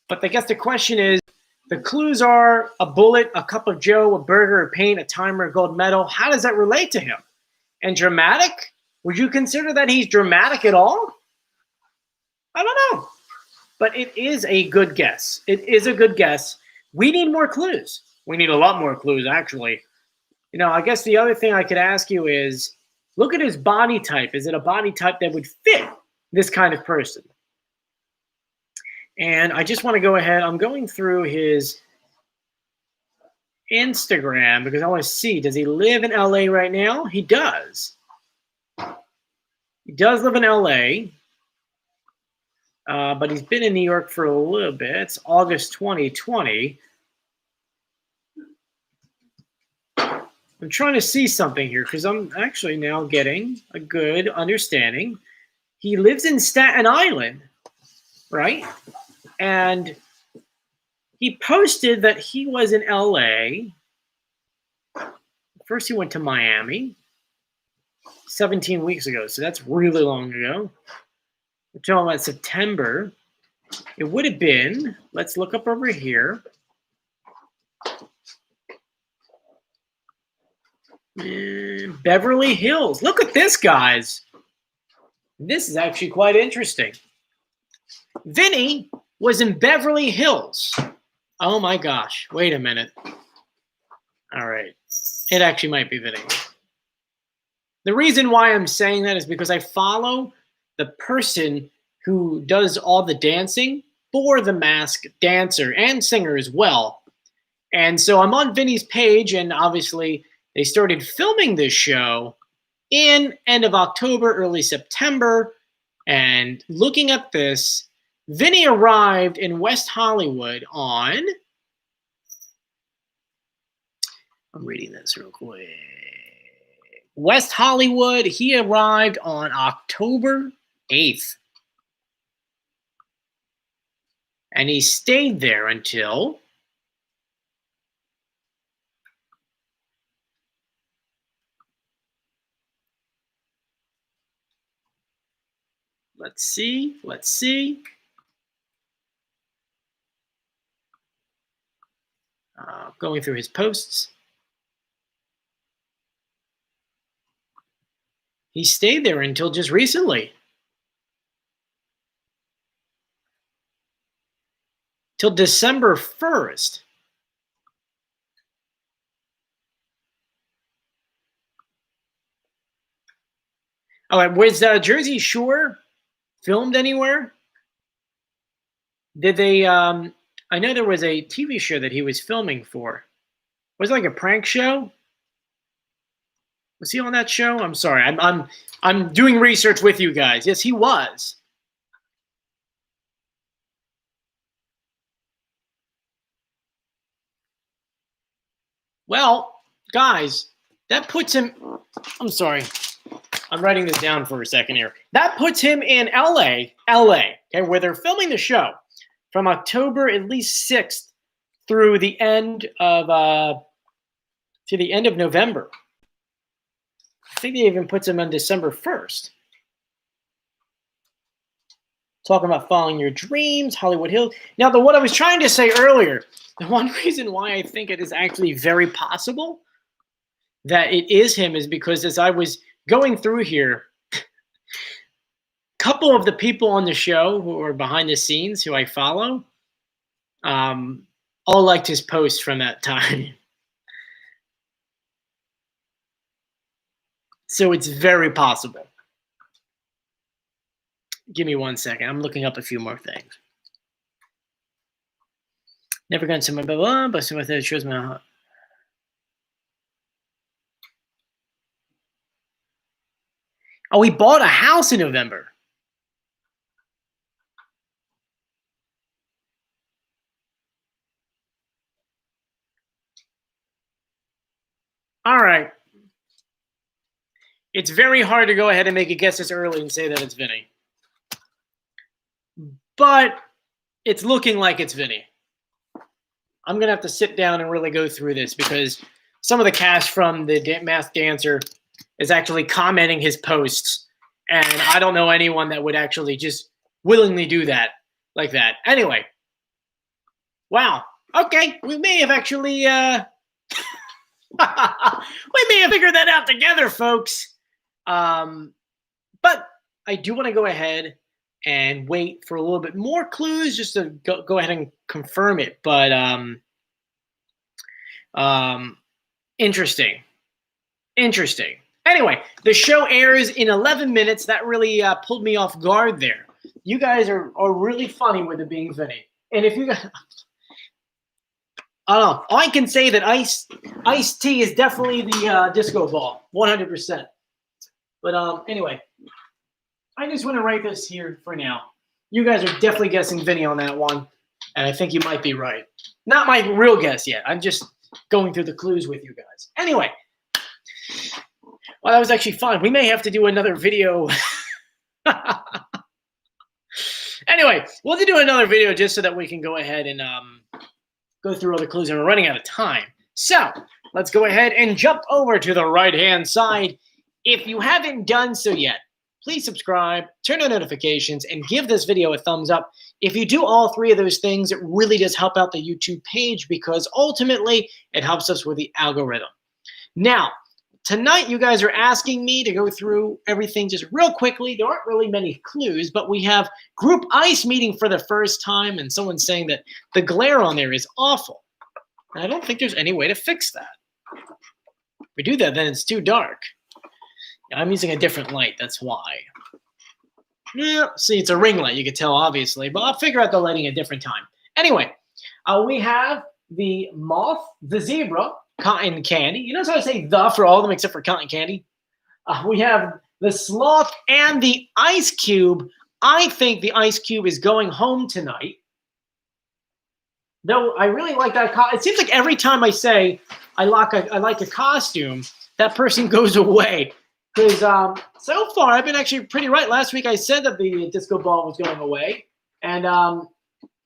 But I guess the question is, the clues are a bullet, a cup of joe, a burger, a paint, a timer, a gold medal. How does that relate to him? And dramatic? Would you consider that he's dramatic at all? I don't know. But it is a good guess. It is a good guess. We need more clues. We need a lot more clues, actually. You know, I guess the other thing I could ask you is, look at his body type. Is it a body type that would fit this kind of person? And I just want to go ahead. I'm going through his Instagram because I want to see, does he live in LA right now? He does. He does live in LA. But he's been in New York for a little bit. It's August 2020. I'm trying to see something here because I'm actually now getting a good understanding. He lives in Staten Island, right? And he posted that he was in LA. First, he went to Miami 17 weeks ago. So that's really long ago. We're talking about September. It would have been, let's look up over here. Beverly Hills. Look at this, guys. This is actually quite interesting. Vinny was in Beverly Hills. Oh my gosh. Wait a minute. All right. It actually might be Vinny. The reason why I'm saying that is because I follow the person who does all the dancing for the Masked Dancer and singer as well. And so I'm on Vinny's page, and obviously they started filming this show in end of October, early September. And looking at this, Vinny arrived in West Hollywood on, I'm reading this real quick. West Hollywood, he arrived on October 8th. And he stayed there until let's see. Going through his posts. He stayed there until just recently. Till December 1st. All right, was Jersey Shore filmed anywhere? Did they I know there was a TV show that he was filming for. Was it like a prank show? Was he on that show? I'm sorry. I'm doing research with you guys. Yes, he was. Well, guys, that puts him. I'm sorry. I'm writing this down for a second here. That puts him in LA, okay, where they're filming the show from October at least 6th through the end of November. I think they even puts him on December 1st. Talking about following your dreams, Hollywood Hills. Now, what I was trying to say earlier, the one reason why I think it is actually very possible that it is him is because as I was going through here, a couple of the people on the show who are behind the scenes who I follow, all liked his post from that time. So it's very possible. Give me 1 second. I'm looking up a few more things. Never gone to my blah blah, but some of that shows my heart. Oh, he bought a house in November. All right. It's very hard to go ahead and make a guess this early and say that it's Vinny. But it's looking like it's Vinny. I'm going to have to sit down and really go through this because some of the cast from the Masked Dancer is actually commenting his posts. And I don't know anyone that would actually just willingly do that like that. Anyway. Wow. Okay. We may have actually we may have figured that out together, folks. But I do want to go ahead and wait for a little bit more clues just to go ahead and confirm it. But interesting. Anyway, the show airs in 11 minutes. That really pulled me off guard there. You guys are really funny with it being Vinny. And if you guys, I don't know. I can say that Ice-T is definitely the disco ball, 100%. But anyway, I just want to write this here for now. You guys are definitely guessing Vinny on that one, and I think you might be right. Not my real guess yet. I'm just going through the clues with you guys. Anyway, well, that was actually fun. We may have to do another video. Anyway, we'll have to do another video just so that we can go ahead and go through all the clues, and we're running out of time. So let's go ahead and jump over to the right-hand side. If you haven't done so yet, please subscribe, turn on notifications, and give this video a thumbs up. If you do all three of those things, it really does help out the YouTube page because ultimately it helps us with the algorithm. Now, tonight you guys are asking me to go through everything just real quickly. There aren't really many clues, but we have Group Ice meeting for the first time, and someone's saying that the glare on there is awful. And I don't think there's any way to fix that. If we do that, then it's too dark. I'm using a different light, that's why. Yeah, see, it's a ring light, you can tell, obviously, but I'll figure out the lighting at a different time. Anyway, we have the Moth, the Zebra, Cotton Candy. You notice how I say the for all of them except for Cotton Candy? We have the Sloth and the Ice Cube. I think the Ice Cube is going home tonight. Though I really like that. It seems like every time I say I like a costume, that person goes away. Because so far, I've been actually pretty right. Last week, I said that the disco ball was going away. And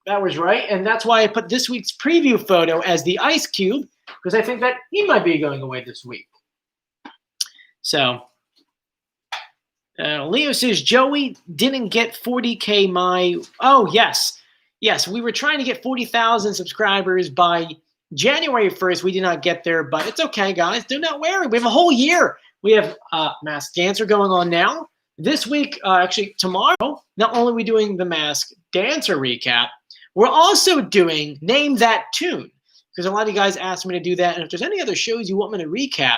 that was right. And that's why I put this week's preview photo as the Ice Cube. Because I think that he might be going away this week. So, Leo says, Joey didn't get 40K my... Oh, yes. Yes, we were trying to get 40,000 subscribers by January 1st. We did not get there, but it's okay, guys. Do not worry. We have a whole year. We have Masked Dancer going on now. This week, actually tomorrow, not only are we doing the Masked Dancer recap, we're also doing Name That Tune. Because a lot of you guys asked me to do that. And if there's any other shows you want me to recap,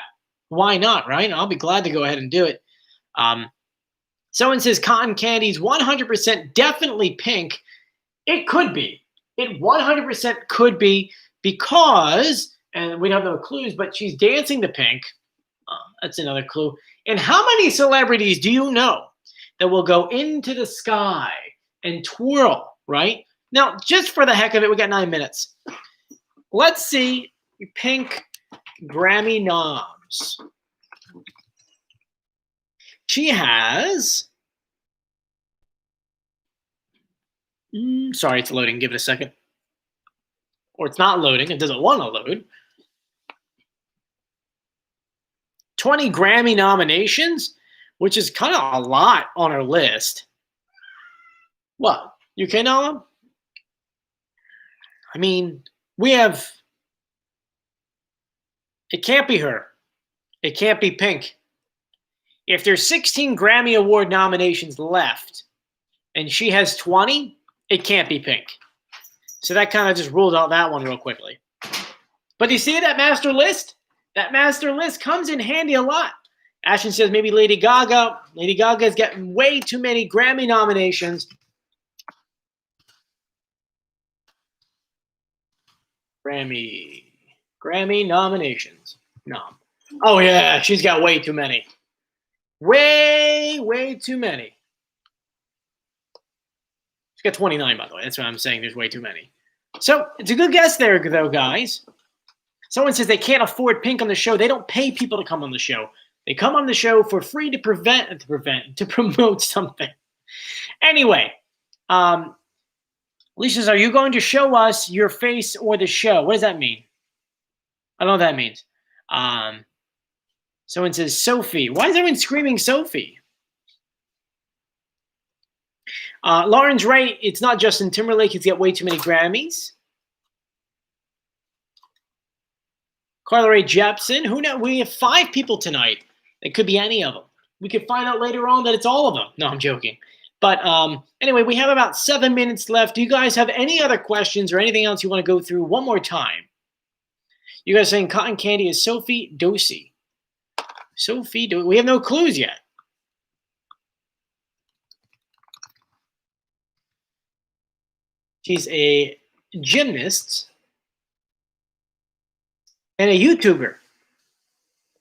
why not, right? I'll be glad to go ahead and do it. Someone says Cotton Candy's 100% definitely pink. It could be. It 100% could be because, and we don't have no clues, but she's dancing to Pink. That's another clue. And how many celebrities do you know that will go into the sky and twirl, right? Now, just for the heck of it, we got 9 minutes. Let's see Pink Grammy noms. She has... sorry, it's loading. Give it a second. Or it's not loading. It doesn't want to load. 20 Grammy nominations, which is kind of a lot on her list. What? UK nom? I mean, we have... It can't be her. It can't be Pink. If there's 16 Grammy Award nominations left and she has 20, it can't be Pink. So that kind of just ruled out that one real quickly. But you see that master list? That master list comes in handy a lot. Ashton says maybe Lady Gaga. Lady Gaga's getting way too many Grammy nominations. Grammy nominations. Nom. Oh, yeah, she's got way too many. Way too many. She's got 29, by the way. That's what I'm saying. There's way too many. So it's a good guess there, though, guys. Someone says they can't afford Pink on the show. They don't pay people to come on the show. They come on the show for free to promote something. Anyway, Alicia says, are you going to show us your face or the show? What does that mean? I don't know what that means. Someone says, Sophie. Why is everyone screaming Sophie? Lauren's right. It's not Justin Timberlake. He's got way too many Grammys. Carla Rae Jepsen. Who knows? We have 5 people tonight. It could be any of them. We could find out later on that it's all of them. No, I'm joking. But anyway, we have about 7 minutes left. Do you guys have any other questions or anything else you want to go through one more time? You guys saying cotton candy is Sophie Dosey. Sophie Dosey. We have no clues yet. She's a gymnast and a YouTuber.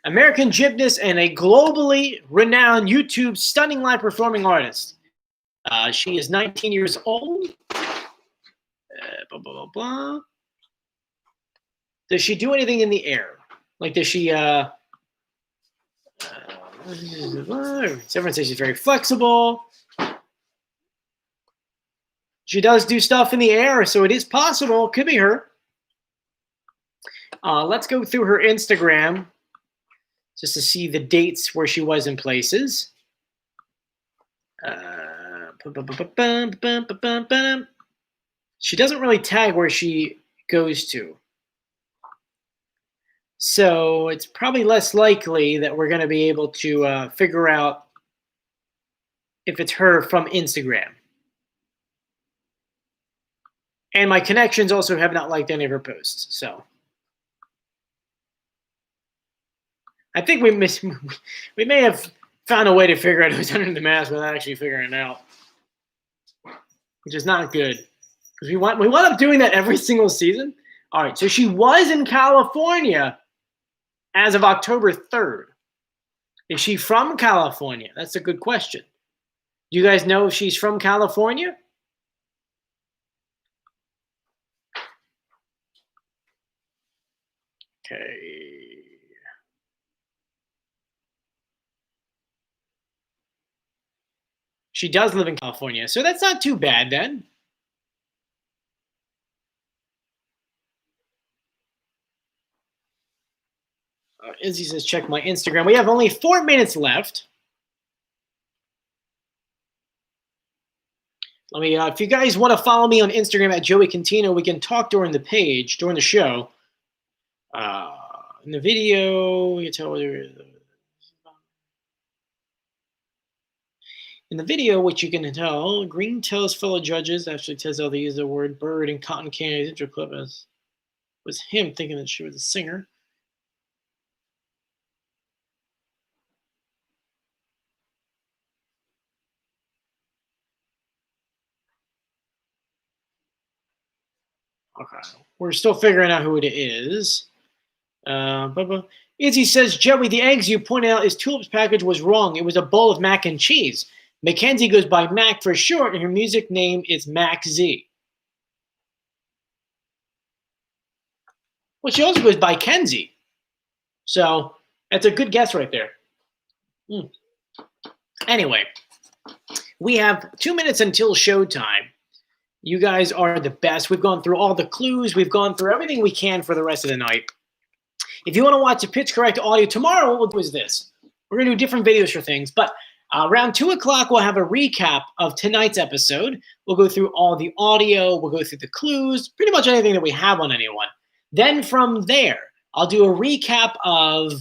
American gymnast and a globally renowned YouTube stunning live performing artist. She is 19 years old. Blah, blah, blah, blah. Does she do anything in the air? Like, does she... everyone says she's very flexible. She does do stuff in the air, so it is possible. Could be her. Let's go through her Instagram just to see the dates where she was in places. She doesn't really tag where she goes to. So it's probably less likely that we're going to be able to figure out if it's her from Instagram. And my connections also have not liked any of her posts. So I think we may have found a way to figure out who's under the mask without actually figuring it out, which is not good. Because we wind up doing that every single season. All right, so she was in California as of October 3rd. Is she from California? That's a good question. Do you guys know if she's from California? Okay. She does live in California, so that's not too bad then. Izzy says, check my Instagram. We have only 4 minutes left. Let me, if you guys want to follow me on Instagram at Joey Contino, we can talk during the show. In the video, you tell whether in the video, which you can tell, Green tells fellow judges, Ashley Tisdale, they use the word bird in Cotton Candy's intro clip as was him thinking that she was a singer. Okay. We're still figuring out who it is. Izzy says, Joey, the eggs you pointed out is Tulip's package was wrong. It was a bowl of mac and cheese. Mackenzie goes by Mac for short, and her music name is Mac Z. Well, she also goes by Kenzie. So that's a good guess right there. Anyway, we have 2 minutes until showtime. You guys are the best. We've gone through all the clues. We've gone through everything we can for the rest of the night. If you want to watch the pitch correct audio tomorrow, what we'll do is this. We're going to do different videos for things, but around 2 o'clock, we'll have a recap of tonight's episode. We'll go through all the audio. We'll go through the clues, pretty much anything that we have on anyone. Then from there, I'll do a recap of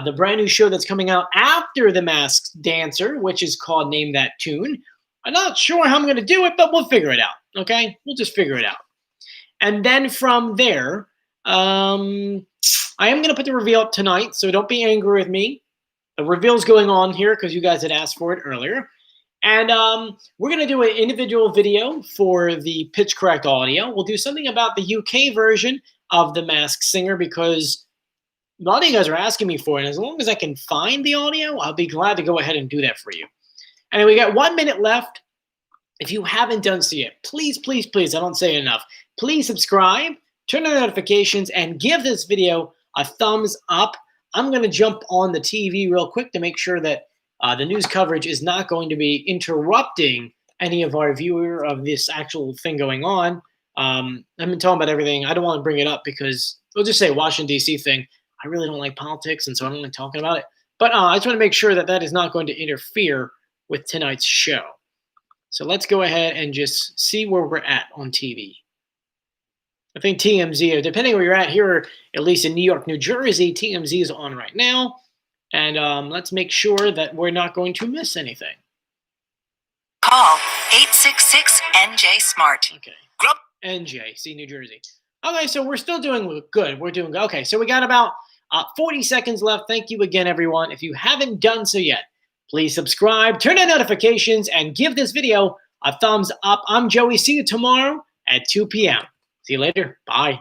the brand new show that's coming out after The Masked Dancer, which is called Name That Tune. I'm not sure how I'm going to do it, but we'll figure it out, okay? We'll just figure it out. And then from there, I am going to put the reveal up tonight, so don't be angry with me. The reveal's going on here because you guys had asked for it earlier. And we're going to do an individual video for the pitch correct audio. We'll do something about the UK version of The Masked Singer because a lot of you guys are asking me for it. And as long as I can find the audio, I'll be glad to go ahead and do that for you. And we got 1 minute left. If you haven't done so yet, please, please, please, I don't say it enough, please subscribe, turn on notifications, and give this video a thumbs up. I'm going to jump on the TV real quick to make sure that the news coverage is not going to be interrupting any of our viewer of this actual thing going on. I've been talking about everything. I don't want to bring it up because we'll just say Washington, D.C. thing. I really don't like politics, and so I don't like talking about it. But I just want to make sure that that is not going to interfere with tonight's show. So let's go ahead and just see where we're at on TV. I think TMZ, depending where you're at here, at least in New York, New Jersey, TMZ is on right now. And let's make sure that we're not going to miss anything. Call 866-NJ-SMART. Okay. NJ, see, New Jersey. Okay, so we're still doing good. We're doing good. Okay, so we got about 40 seconds left. Thank you again, everyone. If you haven't done so yet, please subscribe, turn on notifications, and give this video a thumbs up. I'm Joey. See you tomorrow at 2 p.m. See you later. Bye.